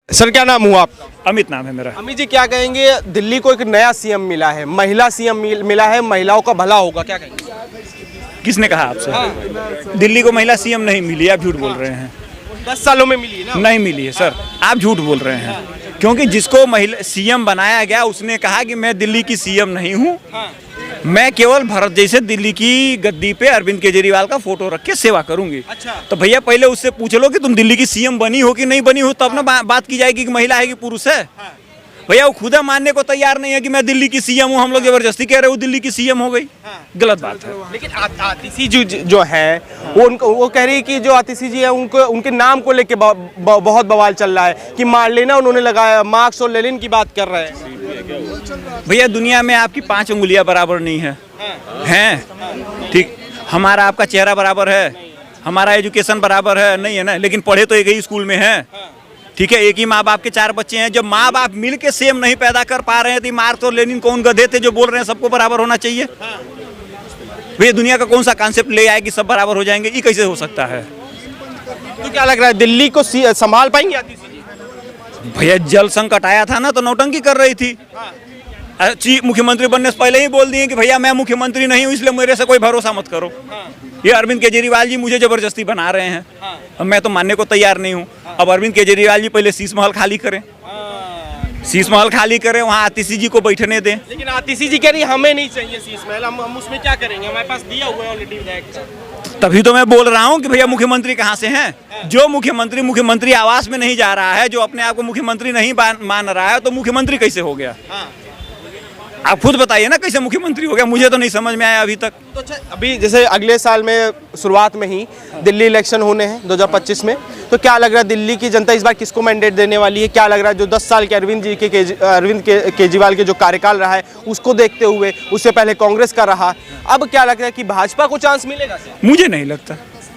Sir क्या नाम हुआ आपका? अमित नाम है मेरा। अमित जी क्या कहेंगे, दिल्ली को एक नया सीएम मिला है, महिला सीएम मिला है, महिलाओं का भला होगा, क्या कहेंगे? किसने कहा आपसे? दिल्ली को महिला सीएम नहीं मिली, आप झूठ बोल रहे हैं। 10 सालों में मिली है ना? नहीं मिली है सर, आप झूठ बोल रहे हैं। क्योंकि जिसको महिला सीएम बनाया गया उसने कहा कि मैं दिल्ली की सीएम नहीं हूँ, मैं केवल भारत जैसे दिल्ली की गद्दी पे अरविंद केजरीवाल का फोटो रख के सेवा करूंगी। अच्छा। तो भैया पहले उससे पूछ लो कि तुम दिल्ली की सीएम बनी हो कि नहीं बनी हो, तब ना बात की जाएगी कि महिला है कि पुरुष है। भैया वो खुदा मानने को तैयार नहीं है कि मैं दिल्ली की सीएम हूँ, हम लोग जबरदस्ती कह रहे हो दिल्ली की सीएम हो गई। गलत बात है। लेकिन आतिशी जो है वो कह रही है कि जो आतिशी जी है उनके नाम को लेके बहुत बवाल चल रहा है कि मार्लेना उन्होंने लगाया, मार्क्स और लेनिन की बात कर रहे हैं। भैया दुनिया में आपकी 5 उंगलियां बराबर नहीं है, हैं ठीक। हमारा आपका चेहरा बराबर है, हमारा एजुकेशन बराबर है नहीं है ना, लेकिन पढ़े तो एक ही स्कूल में है, ठीक है। एक ही माँ बाप के 4 बच्चे हैं। जब माँ बाप मिल के सेम नहीं पैदा कर पा रहे हैं तो मार्क्स और लेनिन कौन गधे थे जो बोल रहे हैं सबको बराबर होना चाहिए? भैया दुनिया का कौन सा कॉन्सेप्ट ले आए कि सब बराबर हो जाएंगे? ये कैसे हो सकता है? तो क्या लग रहा है दिल्ली को संभाल पाएंगे आतिशी जी? भैया जल संकट आया था ना तो नौटंकी कर रही थी। चीफ मुख्यमंत्री बनने से पहले ही बोल दिए कि भैया मैं मुख्यमंत्री नहीं हूँ, इसलिए मेरे से कोई भरोसा मत करो। ये अरविंद केजरीवाल जी मुझे जबरदस्ती बना रहे हैं, अब मैं तो मानने को तैयार नहीं हूँ। अब अरविंद केजरीवाल जी पहले शीश महल खाली करें, शीश महल खाली करें, वहाँ आतिशी जी को बैठने दें। लेकिन आतिशी जी कह रही हमें नहीं चाहिए शीश महल, हम उसमें क्या करेंगे, हमारे पास दिया हुआ है ऑलरेडी विधायक। तभी तो मैं बोल रहा हूँ कि भैया मुख्यमंत्री कहाँ से हैं? जो मुख्यमंत्री आवास में नहीं जा रहा है, जो अपने आप को मुख्यमंत्री नहीं मान रहा है, तो मुख्यमंत्री कैसे हो गया? आप खुद बताइए ना कैसे मुख्यमंत्री हो गया, मुझे तो नहीं समझ में आया अभी तक। तो अच्छा, अभी जैसे अगले साल में शुरुआत में ही दिल्ली इलेक्शन होने हैं 2025 में, तो क्या लग रहा है दिल्ली की जनता इस बार किसको मैंडेट देने वाली है? क्या लग रहा है जो 10 साल के अरविंद केजरीवाल के जो कार्यकाल रहा है उसको देखते हुए, उससे पहले कांग्रेस का रहा, अब क्या लगता है कि भाजपा को चांस मिलेगा? मुझे नहीं लगता।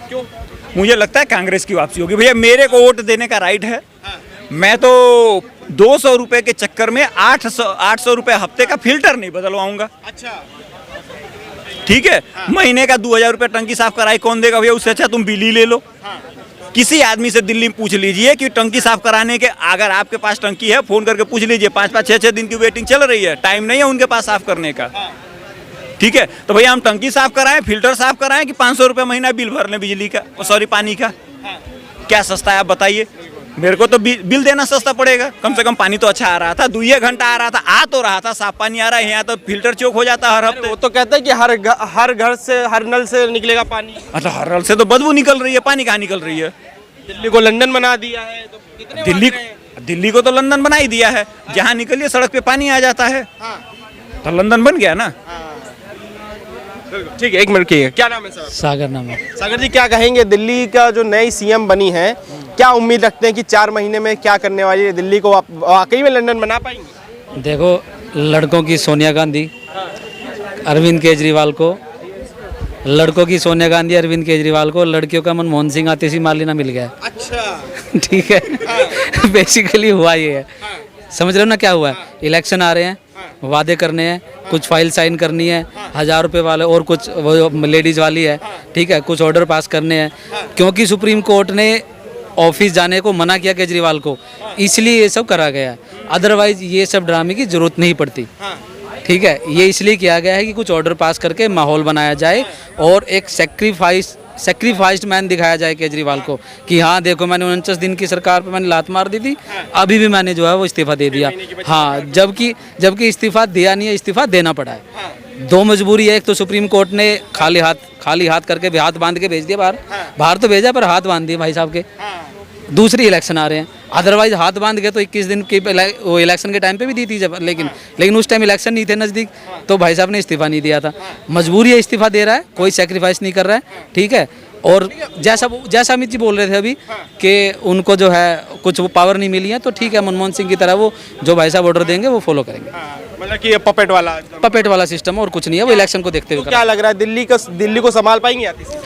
क्यों? मुझे लगता है कांग्रेस की वापसी होगी। भैया मेरे को वोट देने का राइट है, मैं तो 200 रुपए के चक्कर में 800 रुपए हफ्ते का फिल्टर नहीं बदलवाऊंगा। अच्छा, ठीक है। महीने का 2000 रुपए टंकी साफ कराई कौन देगा भैया? उससे अच्छा तुम बिजली ले लो। किसी आदमी से दिल्ली में पूछ लीजिए कि टंकी साफ कराने के, अगर आपके पास टंकी है फोन करके पूछ लीजिए, 5-5, 6-6 दिन की वेटिंग चल रही है, टाइम नहीं है उनके पास साफ करने का। ठीक है, तो भैया हम टंकी साफ कराएं, फिल्टर साफ कराएं कि 500 रुपए महीना बिल भर लें बिजली का, सॉरी पानी का? क्या सस्ता है आप बताइए? मेरे को तो बिल देना सस्ता पड़ेगा। कम से कम पानी तो अच्छा आ रहा था, 2 घंटा आ रहा था, आ तो रहा था, साफ पानी आ रहा है। यहाँ तो फिल्टर चोक हो जाता है हर हफ्ते। वो तो कहता है कि हर घर से, हर नल से निकलेगा पानी। मतलब हर नल से तो बदबू निकल रही है, पानी कहाँ निकल रही है? दिल्ली को लंदन बना दिया है, तो कितने दिल्ली को तो लंदन बना ही दिया है। जहाँ निकलिए सड़क पे पानी आ जाता है, तो लंदन बन गया ना। ठीक है, 1 मिनट की है। क्या नाम है सर? सागर नाम है। सागर जी क्या कहेंगे, दिल्ली का जो नई सीएम बनी है, क्या उम्मीद रखते हैं कि 4 महीने में क्या करने वाली है? दिल्ली को वाकई में लंदन बना पाएंगे? देखो, लड़कों की सोनिया गांधी, अरविंद केजरीवाल को, लड़कों की सोनिया गांधी अरविंद केजरीवाल को, लड़कियों का मनमोहन सिंह आतिशी मार्लेना मिल गया है। अच्छा। ठीक है। बेसिकली हुआ ये है, समझ रहे हो ना क्या हुआ है? इलेक्शन आ रहे हैं, वादे करने हैं, कुछ फाइल साइन करनी है 1000 रुपये वाले, और कुछ वो लेडीज़ वाली है, ठीक है, कुछ ऑर्डर पास करने हैं। क्योंकि सुप्रीम कोर्ट ने ऑफिस जाने को मना किया केजरीवाल को, इसलिए ये सब करा गया। अदरवाइज ये सब ड्रामे की जरूरत नहीं पड़ती। ठीक है, ये इसलिए किया गया है कि कुछ ऑर्डर पास करके माहौल बनाया जाए और एक सेक्रीफाइस्ड मैन दिखाया जाए केजरीवाल को कि हाँ देखो, मैंने 49 दिन की सरकार पे मैंने लात मार दी थी, अभी भी मैंने जो है वो इस्तीफा दे दिया। हाँ, जबकि इस्तीफा दिया नहीं है, इस्तीफा देना पड़ा है। 2 मजबूरी है, एक तो सुप्रीम कोर्ट ने खाली हाथ करके हाथ बांध के भेज दिया बाहर तो भेजा पर हाथ बांध दिए भाई साहब के। दूसरी इलेक्शन आ रहे हैं, अदरवाइज हाथ बांध के तो 21 दिन की वो इलेक्शन के टाइम पे भी दी थी जब, लेकिन उस टाइम इलेक्शन नहीं थे नज़दीक, तो भाई साहब ने इस्तीफा नहीं दिया था। मजबूरी है, इस्तीफा दे रहा है, कोई सेक्रीफाइस नहीं कर रहा है। ठीक है, और जैसा अमित जी बोल रहे थे अभी कि उनको जो है कुछ वो पावर नहीं मिली है, तो ठीक है, मनमोहन सिंह की तरह वो जो भाई साहब ऑर्डर देंगे वो फॉलो करेंगे। मतलब कि पपेट वाला सिस्टम और कुछ नहीं है, वो इलेक्शन को देखते हुए। क्या लग रहा है दिल्ली को संभाल पाएंगे आतिशी?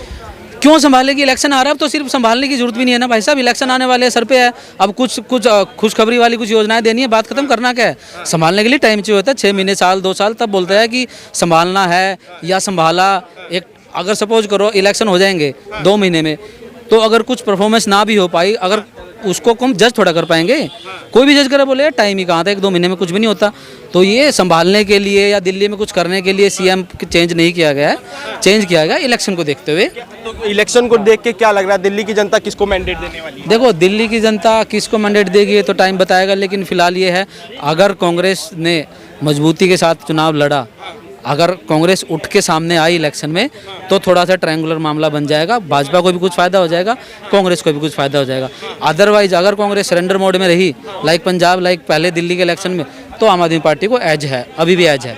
क्यों संभालेगी? इलेक्शन आ रहा है, तो सिर्फ संभालने की जरूरत भी नहीं है ना भाई साहब। इलेक्शन आने वाले सर पे है, अब कुछ खुशखबरी वाली कुछ योजनाएं देनी है, बात खत्म करना क्या है? संभालने के लिए टाइम चाहिए होता है, 6 महीने, साल, 2 साल, तब बोलता है कि संभालना है या संभाला। एक अगर सपोज करो इलेक्शन हो जाएंगे 2 महीने में, तो अगर कुछ परफॉर्मेंस ना भी हो पाई, अगर उसको हम जज थोड़ा कर पाएंगे। कोई भी जज करे बोले टाइम ही कहाँ था, 1-2 महीने में कुछ भी नहीं होता। तो ये संभालने के लिए या दिल्ली में कुछ करने के लिए सीएम चेंज नहीं किया गया है, चेंज किया गया इलेक्शन को देखते हुए। तो इलेक्शन को देख के क्या लग रहा है, दिल्ली की जनता किसको मैंडेट देने वाली है? देखो दिल्ली की जनता किसको मैंडेट देगी तो टाइम बताएगा, लेकिन फिलहाल ये है अगर कांग्रेस ने मजबूती के साथ चुनाव लड़ा, अगर कांग्रेस उठ के सामने आई इलेक्शन में तो थोड़ा सा ट्रायंगुलर मामला बन जाएगा, भाजपा को भी कुछ फ़ायदा हो जाएगा, कांग्रेस को भी कुछ फ़ायदा हो जाएगा। अदरवाइज अगर कांग्रेस सरेंडर मोड में रही लाइक पंजाब, लाइक पहले दिल्ली के इलेक्शन में, तो आम आदमी पार्टी को एज है, अभी भी एज है,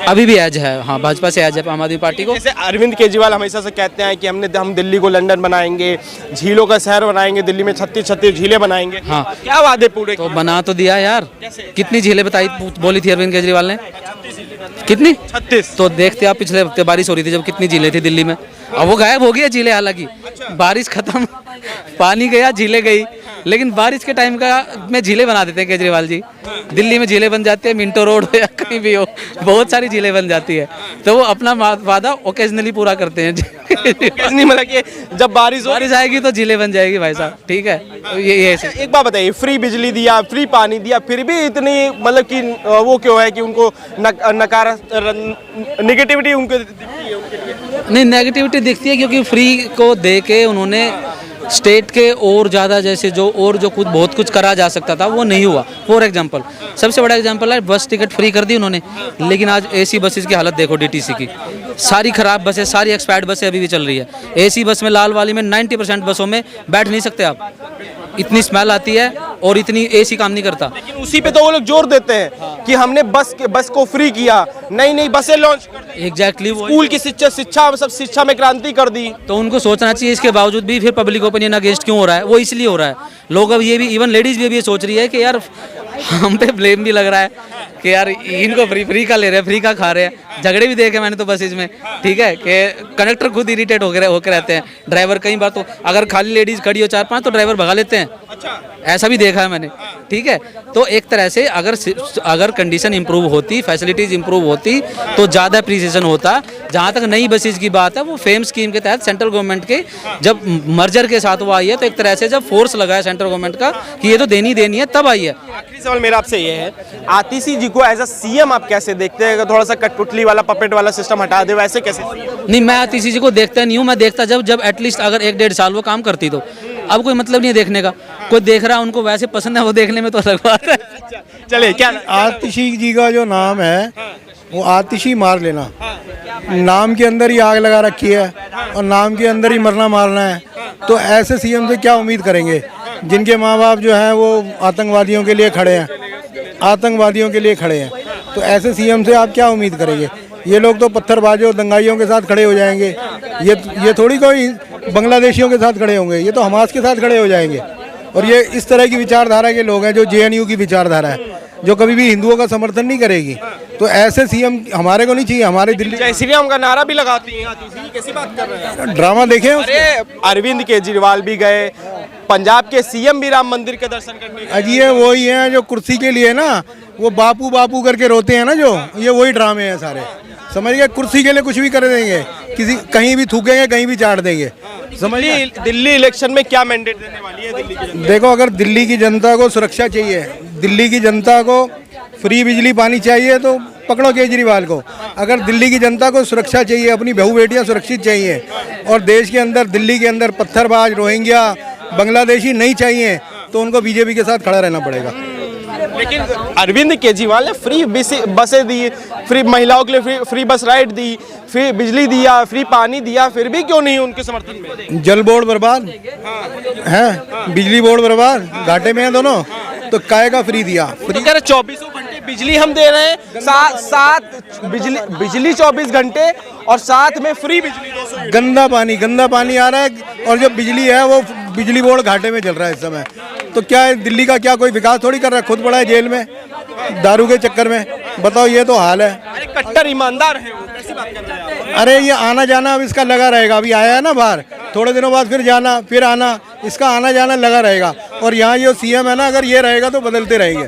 अभी भी एज है। हाँ, भाजपा से एज है आम आदमी पार्टी को। जैसे अरविंद केजरीवाल हमेशा से कहते हैं कि हम दिल्ली को लंदन बनाएंगे, झीलों का शहर बनाएंगे, दिल्ली में 36 झीलें बनाएंगे। हाँ, क्या वादे पूरे तो बना तो दिया यार। कितनी झीलें बताई बोली थी अरविंद केजरीवाल ने? कितनी? 36। तो देखते आप पिछले हफ्ते बारिश हो रही थी जब, कितनी झीलें थी दिल्ली में। अब वो गायब हो गई है झीलें, हालांकि बारिश खत्म, पानी गया, झीलें गई, लेकिन बारिश के टाइम का में झीलें बना देते हैं केजरीवाल जी। दिल्ली में झीलें बन जाती है, मिंटो रोड हो या कहीं भी हो, बहुत सारी झीलें बन जाती है। तो वो अपना वादा ओकेजनली पूरा करते हैं। नहीं, मतलब कि जब बारिश आएगी तो झीलें बन जाएगी भाई साहब, ठीक है। तो ये एक बात बताइए, फ्री बिजली दिया, फ्री पानी दिया, फिर भी इतनी मतलब कि वो क्यों है कि उनको नेगेटिविटी उनको दिखती है उनके लिए? नहीं, नेगेटिविटी दिखती है क्योंकि फ्री को दे के उन्होंने स्टेट के और ज़्यादा जैसे जो कुछ बहुत कुछ करा जा सकता था वो नहीं हुआ। फॉर एग्जांपल, सबसे बड़ा एग्जांपल है बस टिकट फ्री कर दी उन्होंने, लेकिन आज एसी बसेस की हालत देखो डीटीसी की, सारी खराब बसें, सारी एक्सपायर्ड बसें अभी भी चल रही है। एसी बस में, लाल वाली में 90% बसों में बैठ नहीं सकते आप, इतनी स्मेल आती है और इतनी एसी काम नहीं करता। लेकिन उसी पे तो वो लोग जोर देते हैं कि हमने बस को फ्री किया, नई बसें लॉन्च कर दी, एग्जैक्टली स्कूल की शिक्षा में क्रांति कर दी। तो उनको सोचना चाहिए, इसके बावजूद भी फिर पब्लिक ओपिनियन अगेंस्ट क्यों हो रहा है? वो इसलिए हो रहा है, लोग अब ये भी, इवन लेडीज भी अब ये सोच रही है कि यार हम पे ब्लेम भी लग रहा है कि यार इनको फ्री का ले रहे हैं, फ्री का खा रहे हैं। झगड़े भी देखे मैंने तो बसेज में, ठीक है, कि कंडक्टर खुद इरिटेट होकर रहते हैं, ड्राइवर कई बार तो अगर खाली लेडीज खड़ी हो 4-5 तो ड्राइवर भगा लेते हैं, ऐसा भी देखा है मैंने, ठीक है। तो एक तरह से अगर कंडीशन इंप्रूव होती, फैसिलिटीज इंप्रूव होती तो ज़्यादा अप्रिसिएशन होता। जहाँ तक नई बसेज की बात है, वो फेम स्कीम के तहत सेंट्रल गवर्नमेंट के जब मर्जर के साथ वो आई है, तो एक तरह से जब फोर्स लगा है सेंट्रल गवर्नमेंट का कि ये तो देनी है, तब आई है। आखिरी सवाल मेरा आपसे ये है, आतिशी जी को एज अ सीएम आप कैसे देखते हैं? थोड़ा सा कठपुतली वाला, पपेट वाला सिस्टम हटा दे, वैसे कैसे? नहीं, मैं आतिशी जी को देखता नहीं हूँ, मैं देखता जब एटलीस्ट अगर 1-1.5 साल वो काम करती तो। अब कोई मतलब नहीं है देखने का, कोई देख रहा है, उनको वैसे पसंद है, वो देखने में तो अलग बात है। चलिए, क्या आतिशी जी का जो नाम है वो आतिशी मार लेना, नाम के अंदर ही आग लगा रखी है और नाम के अंदर ही मरना मारना है। तो ऐसे सीएम से क्या उम्मीद करेंगे जिनके माँ बाप जो हैं वो आतंकवादियों के लिए खड़े हैं, आतंकवादियों के लिए खड़े हैं। तो ऐसे सीएम से आप क्या उम्मीद करेंगे? ये लोग तो पत्थरबाजों, दंगाइयों के साथ खड़े हो जाएंगे। ये थोड़ी कोई बांग्लादेशियों के साथ खड़े होंगे, ये तो हमास के साथ खड़े हो जाएंगे। और ये इस तरह की विचारधारा के लोग हैं जो जेएनयू की विचारधारा है, जो कभी भी हिंदुओं का समर्थन नहीं करेगी। तो ऐसे सीएम हमारे को नहीं चाहिए। हमारे दिल्ली जय श्री राम का नारा भी लगाती हैं आतिशी, कैसी बात कर रहे हैं? ड्रामा देखे हैं अरे अरविंद केजरीवाल भी गए, पंजाब के सीएम भी राम मंदिर के दर्शन करने गए। अजी वही हैं जो कुर्सी के लिए ना वो बापू बापू करके रोते हैं ना, जो ये वही ड्रामे हैं सारे, समझ गए? कुर्सी के लिए कुछ भी कर देंगे, किसी कहीं भी थूकेंगे, कहीं भी चाट देंगे, समझिए। दिल्ली इलेक्शन में क्या मैंडेट देने वाली है दिल्ली की जनता? देखो, अगर दिल्ली की जनता को सुरक्षा चाहिए, दिल्ली की जनता को फ्री बिजली पानी चाहिए तो पकड़ो केजरीवाल को। अगर दिल्ली की जनता को सुरक्षा चाहिए, अपनी बहू बेटियां सुरक्षित चाहिए और देश के अंदर, दिल्ली के अंदर पत्थरबाज, रोहिंग्या, बांग्लादेशी नहीं चाहिए, तो उनको बीजेपी के साथ खड़ा रहना पड़ेगा। लेकिन अरविंद केजरीवाल ने फ्री बसें दी, फ्री महिलाओं के लिए फ्री बस राइड दी, फ्री बिजली दिया, फ्री पानी दिया, फिर भी क्यों नहीं उनके समर्थन में? जल बोर्ड बर्बाद है, बिजली बोर्ड बर्बाद, घाटे में है दोनों, तो काय का फ्री दिया? फ्री कह रहे 24 घंटे बिजली हम दे रहे हैं, साथ बिजली 24 घंटे और साथ में फ्री बिजली 200 गंदा पानी आ रहा है और जो बिजली है वो बिजली बोर्ड घाटे में चल रहा है इस समय। तो क्या है, दिल्ली का क्या कोई विकास थोड़ी कर रहा है? खुद पड़ा है जेल में दारू के चक्कर में, बताओ, ये तो हाल है। अरे कट्टर ईमानदार है वो, कैसी बात कर रहे हैं? अरे ये आना जाना अब इसका लगा रहेगा, अभी आया है ना बाहर, थोड़े दिनों बाद फिर जाना, फिर आना, इसका आना जाना लगा रहेगा। और यहाँ जो सीएम है ना, अगर ये रहेगा तो बदलते रहेंगे।